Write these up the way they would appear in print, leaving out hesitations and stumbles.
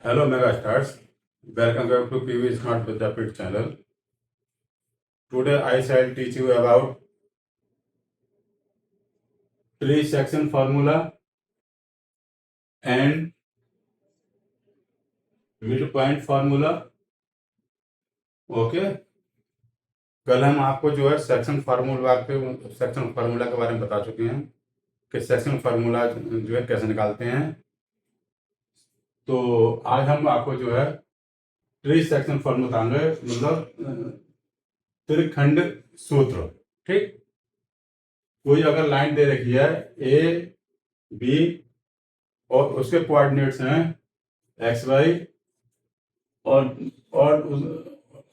Hello Mega Stars, welcome back to PV Smart Vidyapit channel. Today I shall teach you about tree section formula and midpoint formula. Okay, कल हम आपको जो है section formula के बारे में बता चुके हैं कि सेक्शन फार्मूला जो है कैसे निकालते हैं। तो आज हम आपको जो है ट्री सेक्शन फार्मूला बताएंगे, मतलब त्रिखंड सूत्र। ठीक, कोई अगर लाइन दे रखी है ए बी और उसके कोऑर्डिनेट्स हैं एक्स वाई और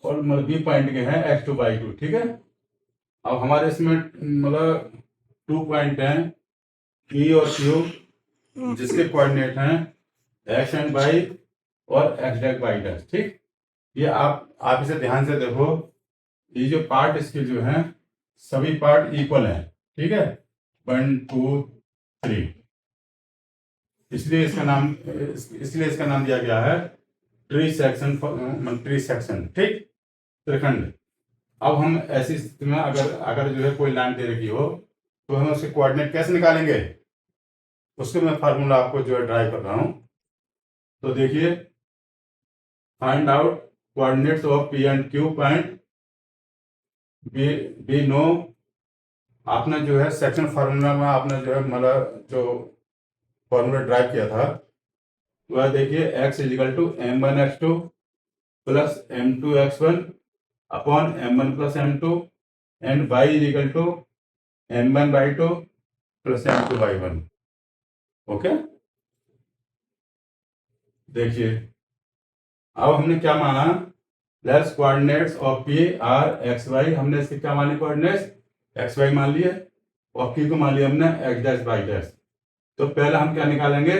मतलब बी पॉइंट के हैं एक्स टू बाई टू। ठीक है, अब हमारे इसमें मतलब 2 पॉइंट हैं पी और क्यू, जिसके कोऑर्डिनेट हैं एक्स एंड वाई और एक्स डैश वाई डैश। ठीक, ये आप इसे ध्यान से देखो, ये जो पार्ट इसके जो हैं सभी पार्ट इक्वल हैं। ठीक है, 1 2 3, इसलिए इसका नाम दिया गया है ट्री सेक्शन। ठीक, त्रिखंड। अब हम ऐसी स्थिति में अगर जो है कोई लाइन दे रखी हो तो हम उसके कोऑर्डिनेट कैसे निकालेंगे, उसके मैं फार्मूला आपको जो है ड्राइव कर रहा हूं। तो देखिए, find out coordinates of P and Q point B नो। आपने जो है सेक्शन फार्मूला में आपने जो है मतलब जो फॉर्मूला ड्राइव किया था वह देखिए, x is equal to m1x2 plus m2x1 upon m1 plus m2 and y is equal to m1/2 plus m2/1। Okay, देखिए अब हमने क्या माना, let's coordinates of p are x y. हमने इसके क्या माने, कोऑर्डिनेट्स एक्स वाई मान लिए और p को मान लिया हमने एक्स डैश वाई डैश। तो पहले हम क्या निकालेंगे,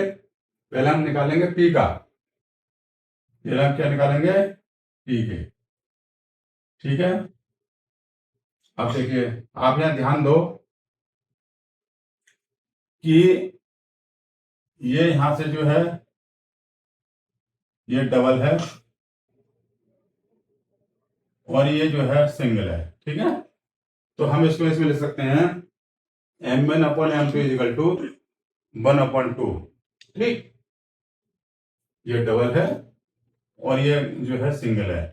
पहले हम निकालेंगे p का, पहले हम क्या निकालेंगे p के। ठीक है, अब देखिए आप यहाँ ध्यान दो कि ये यहां से जो है ये डबल है और ये जो है सिंगल है। ठीक है, तो हम इसको इसमें लिख सकते हैं m1 upon m2 is equal to 1/2। ठीक, ये डबल है और ये जो है सिंगल है।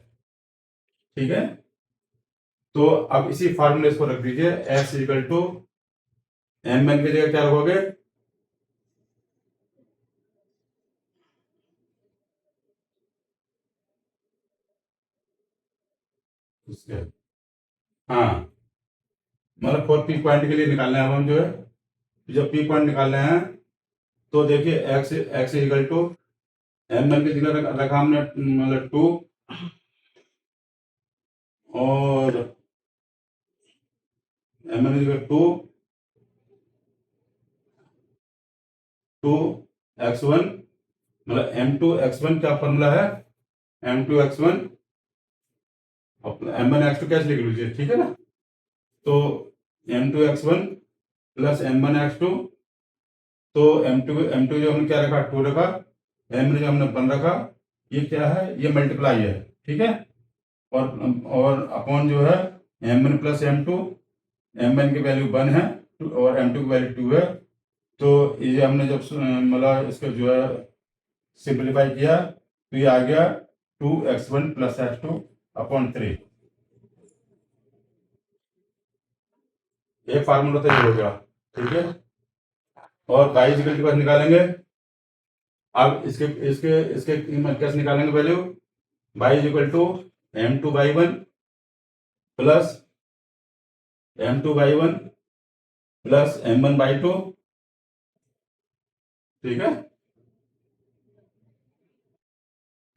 ठीक है, तो अब इसी फार्मूले को रख दीजिए, x इजिकल टू m1 की जगह क्या रखोगे, हाँ मतलब 4 पी पॉइंट के लिए निकालना है। अब हम जो है जब पी पॉइंट निकालने हैं तो देखिए x इजिकल टू m1 की जगह रखा हमने मतलब 2 और m1 की जगह 2x1 मतलब m2x1 क्या फॉर्मूला है, m2x1 m1x2 कैसे लिख लीजिए। ठीक है ना, तो m2x1 प्लस m1x2, तो m2 जो हमने क्या रखा 2 रखा, m जो हमने 1 रखा, ये क्या है, ये मल्टीप्लाई है। ठीक है, और अपॉन जो है m1 प्लस m2, m1 की वैल्यू 1 है और m2 की वैल्यू 2 है। तो ये हमने जब मतलब इसको जो है सिंप्लीफाई किया तो ये आ गया 2x1 प्लस x2 अपॉन 3। एक फार्मूला तो ये हो गया। ठीक है, और y इक्वल टू निकालेंगे। अब इसके इसके इसके कैसे निकालेंगे value, y equal to m2/1 plus m2/1 plus m1/2। ठीक है,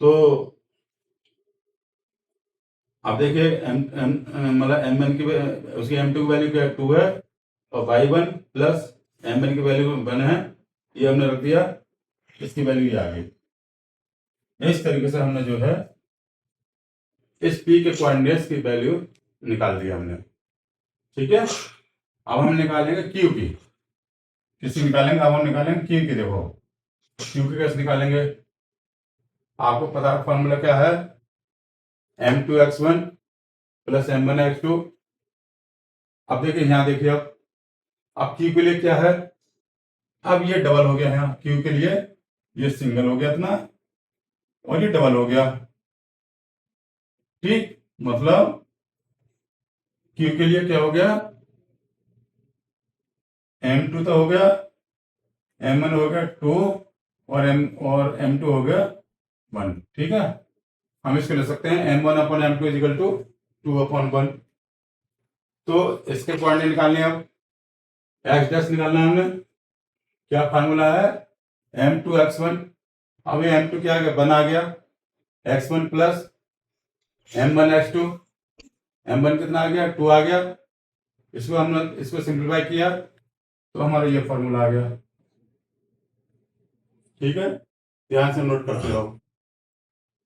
तो अब देखिए मतलब m1 की उसकी m2 की वैल्यू क्या 2 है और y1 प्लस m1 की वैल्यू 1 है, ये हमने रख दिया, इसकी वैल्यू ये आ गई। इस तरीके से हमने जो है इस p के कोऑर्डिनेट्स की वैल्यू निकाल दी हमने। ठीक है, अब हम निकालेंगे q की, किसकी निकालेंगे, अब हम निकालेंगे q की। देखो q की कैसे निकालेंगे, आपको पता है फॉर्मूला क्या है, m2x1 प्लस m1x2। अब देखिए यहाँ देखिए, अब Q के लिए क्या है, अब ये डबल हो गया यहाँ Q के लिए, ये सिंगल हो गया इतना और ये डबल हो गया। ठीक, मतलब Q के लिए क्या हो गया, m2 तो हो गया, m1 हो गया 2 और m2 हो गया 1। ठीक है, हम इसको ले सकते हैं m1 upon m2 is equal to 2/1। तो इसके पॉइंट निकालने, अब x डैश निकालना है हमने। क्या फार्मूला है, m2x1। अब ये m2 क्या आ गया, 1 आ गया, x1 प्लस m1x2। m1 कितना आ गया, 2 आ गया। इसको हमने इसको सिंप्लीफाई किया तो हमारा ये फॉर्मूला आ गया। ठीक है, ध्यान से नोट करते रहो।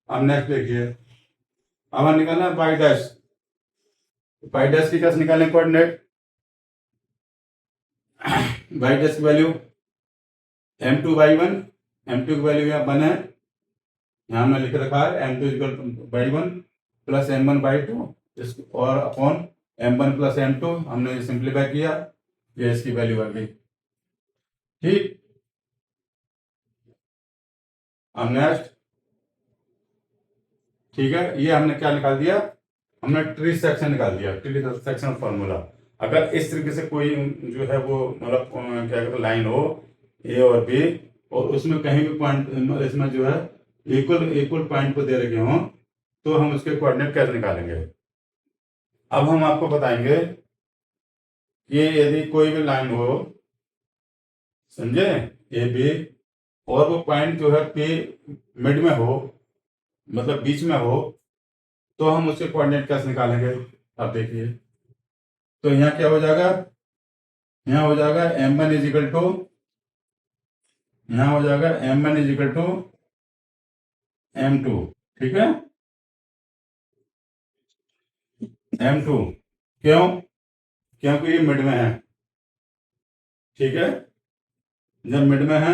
अब नेक्स्ट देखिए, अब हम निकालना है बाई डैश। बाई डैश की कैसे निकालें कोऑर्डिनेट, बाई डैश की वैल्यू m2/1, m2 की वैल्यू यहाँ 1 है, यहाँ हमने लिख रखा है m2 इक्वल 1 प्लस m1/2 और अपॉन m1 प्लस m2। हमने सिंप्लीफाई किया, ये इसकी वैल्यू आ गई। ठीक, अब नेक्स्ट, ठीक है, ये हमने क्या निकाल दिया, हमने ट्री सेक्शन निकाल दिया, ट्री सेक्शन फॉर्मूला। अगर इस तरीके से कोई जो है वो मतलब क्या कहते हैं लाइन हो ए और बी, और उसमें कहीं भी पॉइंट इसमें जो है इक्वल इक्वल पॉइंट पर दे रखे हों, तो हम उसके कोऑर्डिनेट कैसे निकालेंगे। अब हम आपको बताएंगे कि यदि कोई भी लाइन हो, समझे, ए बी, और वो पॉइंट जो है पी मिड में हो, मतलब बीच में हो, तो हम उसके कोऑर्डिनेट कैसे निकालेंगे। अब देखिए, तो यहाँ क्या हो जाएगा, यहाँ हो जाएगा m1 इजिकल टू, यहाँ हो जाएगा m1 इजिकल टू m2। ठीक है, m2 क्यों, क्योंकि ये मिड में है। ठीक है, जब मिड में है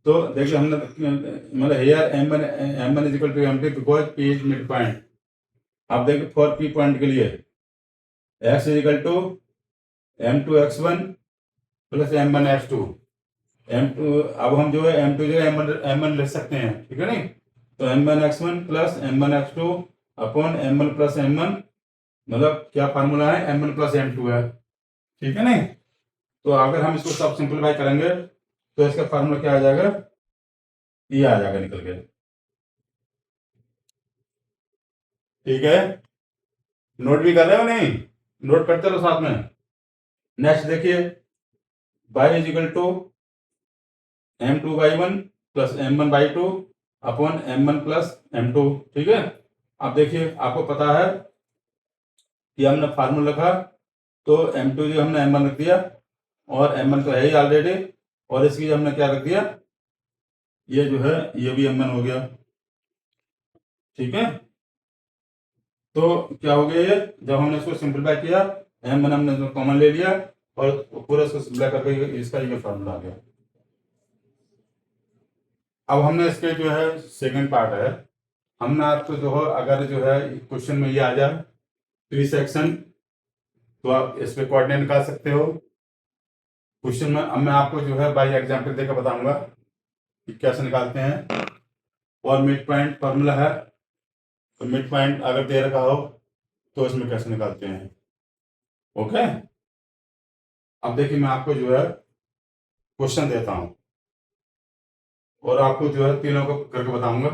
तो देखिए हमने मतलब here m1 is equal to m2 because p is mid point. अब देखिए फॉर p पॉइंट के लिए x is equal to m2x1 plus m1x2। m2, अब हम जो है m2 जो है m1 ले सकते हैं, ठीक है नहीं, तो m1x1 plus m1x2 upon m1 plus m1, मतलब क्या फार्मूला है, m1 प्लस m2 है। ठीक है नहीं, तो अगर हम इसको सब सिंप्लीफाई करेंगे तो इसका फार्मूला क्या आ जाएगा, ये आ जाएगा निकल के। ठीक है, नोट भी कर रहे हो नहीं, नोट करते रहो साथ में। नेक्स्ट देखिए, y is equal to m2/1 plus m1/2 upon m1 plus m2। ठीक है, अब देखिए आपको पता है कि हमने फार्मूला लिखा, तो m2 जो हमने m1 रख दिया, और m1 तो है ही ऑलरेडी, और इसकी हमने क्या रख दिया, ये जो है ये भी m1 हो गया। ठीक है, तो क्या हो गया ये, जब हमने इसको सिंप्लीफाई किया m1 हमने कॉमन ले लिया और पूरा इसको सिंप्लीफाई करके इसका ये फार्मूला आ गया। अब हमने इसके जो है सेकंड पार्ट है, हमने आपको जो है अगर जो है क्वेश्चन में ये आ जाए ट्री सेक्शन, तो आप इस पे कोऑर्डिनेट निकाल सकते हो क्वेश्चन में। अब मैं आपको जो है बाय एग्जांपल देकर बताऊंगा कि कैसे निकालते हैं। और मिड पॉइंट फार्मूला है, तो मिड पॉइंट अगर दे रखा हो तो इसमें कैसे निकालते हैं। ओके, अब देखिए मैं आपको जो है क्वेश्चन देता हूं और आपको जो है तीनों को करके बताऊंगा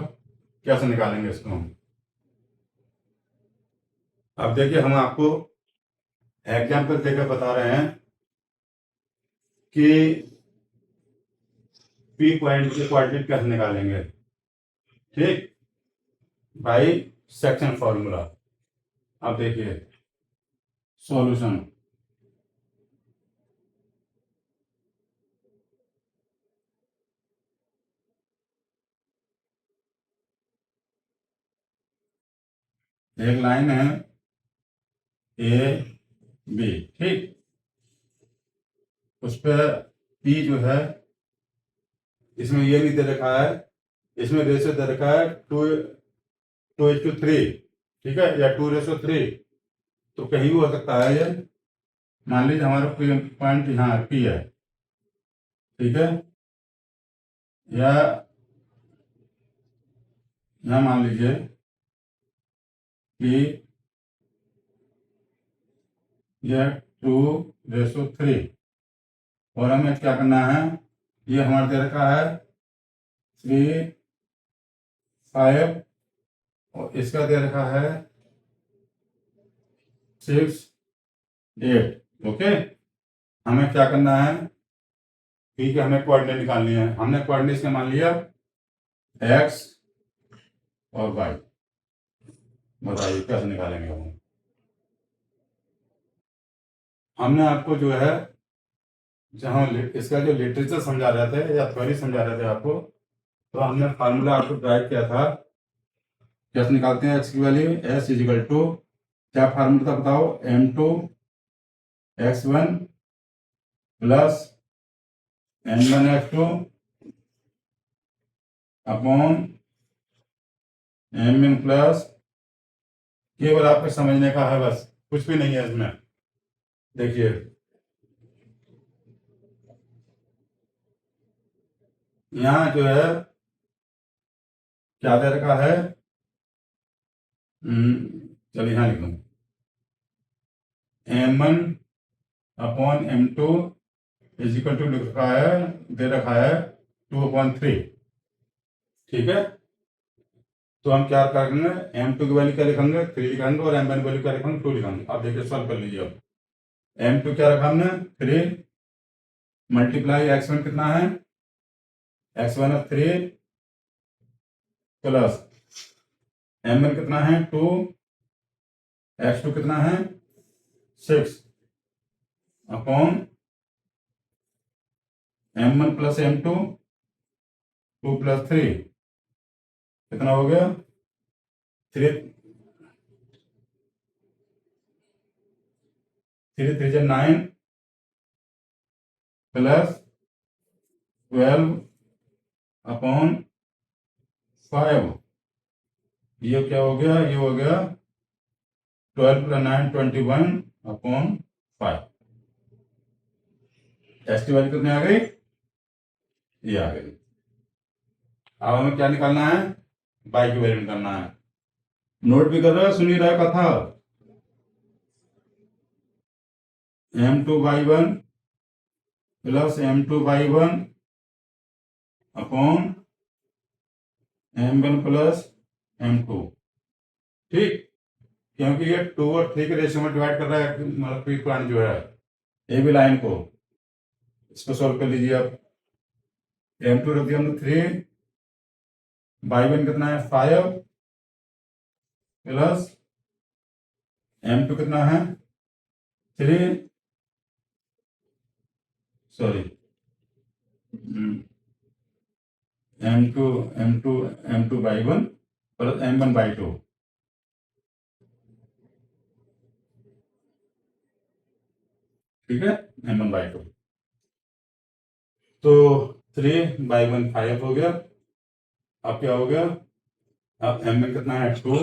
कैसे निकालेंगे इसको हम। अब देखिए हम आपको एग्जाम्पल देकर बता रहे हैं कि पी पॉइंट के कोऑर्डिनेट कैसे निकालेंगे। ठीक, बाई सेक्शन फॉर्मूला। अब देखिए सॉल्यूशन, एक लाइन है ए बी, ठीक, उस पर पी जो है, इसमें ये नहीं दे रखा है इसमें रेशियो दे रखा है 2:3, ठीक है, या 2:3, तो कहीं भी हो सकता है ये। मान लीजिए हमारा पॉइंट यहाँ P है, ठीक है, या यहाँ मान लीजिए कि यह 2:3, और हमें क्या करना है, ये हमारा दे रखा है 3, 5, और इसका दे रखा है 6, 8। ओके, हमें क्या करना है, ठीक है, हमें कोऑर्डिनेट निकालनी है। हमने कोऑर्डिनेट मान लिया x और y। बताइए कैसे निकालेंगे हम। हमने आपको जो है, जहाँ इसका जो लिटरेचर समझा रहे थे या थ्योरी समझा रहे थे आपको, तो हमने फार्मूला आपको ड्राइव किया था। कैसे निकालते हैं x की वैल्यू, s इजिकल टू, क्या फार्मूला था बताओ, m2x1 plus m1x2 upon mn plus, केवल आपको समझने का है बस, कुछ भी नहीं है इसमें। देखिए यहाँ जो है क्या दे रखा है, चलिए यहाँ लिख लूँ, m1 upon m2 is equal to लिख रखा है, दे रखा है 2/3, ठीक है। तो हम क्या करेंगे, m2 की वैल्यू क्या लिखेंगे, 3 लिखेंगे, और m1 की वैल्यू क्या लिखेंगे, 2 लिखेंगे। अब देखिए सॉल्व कर लीजिए। अब m2 क्या रखा हमने, 3 मल्टीप्लाई x1 कितना है, x1 है 3 प्लस m1 कितना है 2, x2 कितना है 6 upon m1 plus m2, 2 plus 3 कितना हो गया 3, 3 3 जा 9 प्लस 12 अपॉन 5, ये क्या हो गया, ये हो गया 12 प्लस 9 21 अपॉन 5। एस की वैल्यू कितनी आ गई, ये आ गई। अब हमें क्या निकालना है, बाई की वैल्यू निकालना है। नोट भी कर रहे हो, सुन ही रहा कथा, m2/1 plus m2/1 upon m1 plus m2, ठीक, क्योंकि ये 2 और 3 के रेशियो में डिवाइड कर रहा है, मतलब पी पॉइंट जो है ए बी लाइन को। इसको सॉल्व कर लीजिए। अब m2 रख दिया हमने 3/1 कितना है 5 प्लस m2 कितना है 3, सॉरी m2/1 प्लस m1/2, ठीक है, m1/2। तो 3/1 5 हो गया। अब क्या हो गया, अब m1 कितना है 2,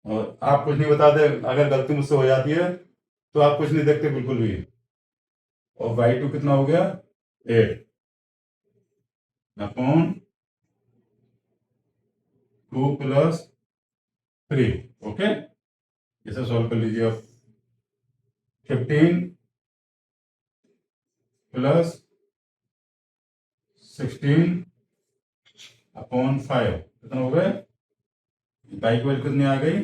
और आप कुछ नहीं बताते, अगर गलती मुझसे हो जाती है तो आप कुछ नहीं देखते बिल्कुल भी। और y2 कितना हो गया 8 अपॉन 2 प्लस 3। ओके, इसे सॉल्व कर लीजिए। अब 15 प्लस 16 अपॉन 5 कितना हो गए, y की वैल्यू कितनी आ गई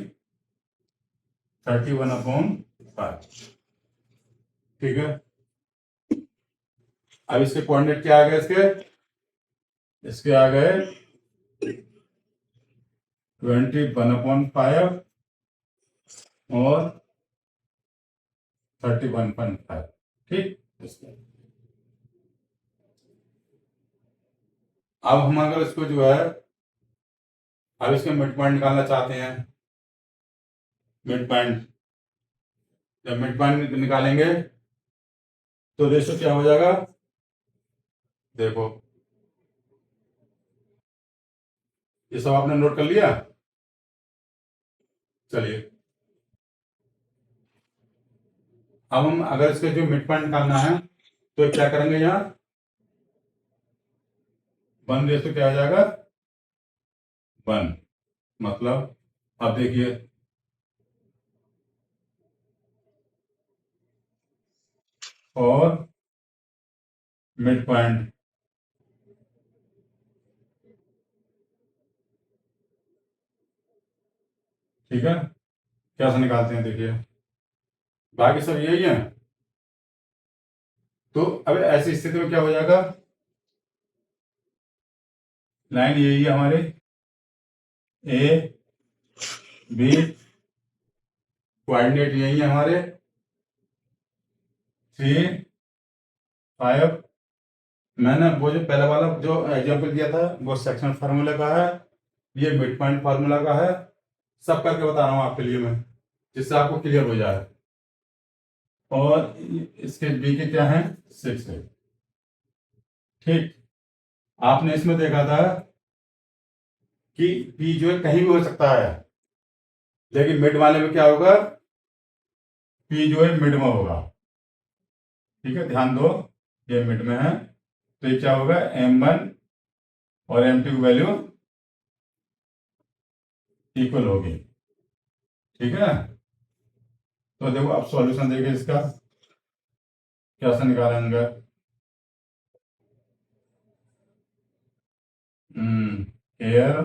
31 अपॉन 5, ठीक है। अब इसके कोऑर्डिनेट क्या आ गए, इसके आ गए 21/5 और 31.5, ठीक। अब हम अगर इसको जो है, अब इसके मिड पॉइंट निकालना चाहते हैं, मिड पॉइंट, जब मिड पॉइंट निकालेंगे तो रेशो क्या हो जाएगा, देखो, ये सब आपने नोट कर लिया। चलिए, अब हम अगर इसके जो मिड पॉइंट निकालना है तो क्या करेंगे, यहाँ 1 क्या हो जाएगा, 1। मतलब अब देखिए, और मिड पॉइंट, ठीक है, कैसे निकालते हैं देखिए, बाकी सब यही है। तो अब ऐसी स्थिति में क्या हो जाएगा, लाइन यही है हमारे, ए बी, कोऑर्डिनेट यही है हमारे 3 5। मैंने वो जो पहला वाला जो एग्जांपल दिया था वो सेक्शन फार्मूला का है, ये मिड पॉइंट फार्मूला का है। सब करके बता रहा हूँ आपके लिए मैं, जिससे आपको क्लियर हो जाए। और इसके बी के क्या है, 6 है। ठीक, आपने इसमें देखा था कि पी जो है कहीं भी हो सकता है, लेकिन मिड वाले में क्या होगा, पी जो है मिड में होगा। ठीक है, ध्यान दो, ये मिड में है, तो ये क्या होगा, M1 और M2 की वैल्यू इक्वल होगी। ठीक है, तो देखो अब सॉल्यूशन देखिए इसका कैसे निकालेंगे। here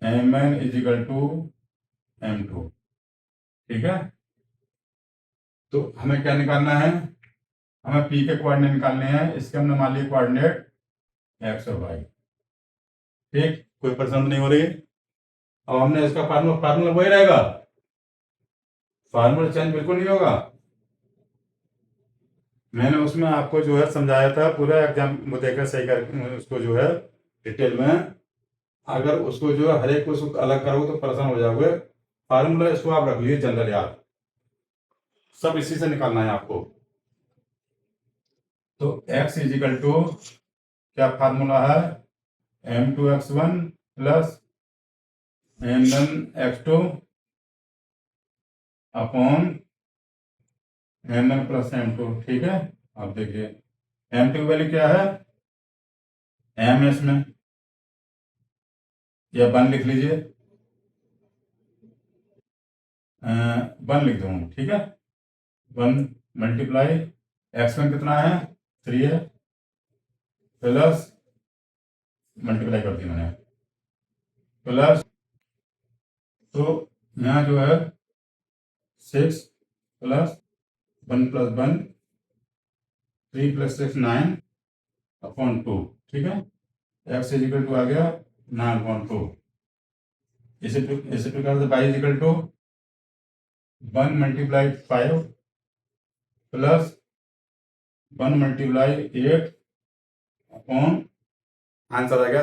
M1 is equal to M2। ठीक है, तो हमें क्या निकालना है, हमें P के कोऑर्डिनेट निकालने हैं। इसके हमने मान लिए कोऑर्डिनेट x और y। ठीक, कोई परेशानी नहीं हो रही। अब हमने इसका फार्मूला वही रहेगा, फार्मूला चेंज बिल्कुल नहीं होगा। मैंने उसमें आपको जो है समझाया था पूरा एग्जाम वो देखकर सही कर उसको जो है डिटेल में। अगर उसको जो है हर एक को उसको अलग करोगे तो परेशान हो जाओगे। फार्मूला इसको आप रख लीजिए जनरल याद, सब इसी से निकालना है आपको। तो x इज इक्वल टू क्या फार्मूला है, M2x1 plus M1x2 upon M1 plus M2। ठीक है, अब देखिए M2 वैल्यू क्या है, M इसमें या 1 लिख लीजिए, 1 लिख दूँ। ठीक है, 1 मल्टीप्लाई x1 कितना है, 3 है, प्लस मल्टीप्लाई कर दी मैंने, प्लस तो यहाँ जो है 6 प्लस 1 प्लस 1 3 प्लस 6 9 अपॉन 2। ठीक है, x इज इक्वल टू आ गया 9/2। इसी प्रकार से y is equal to 1 multiply 5 plus 1 multiply 8 upon answer आ गया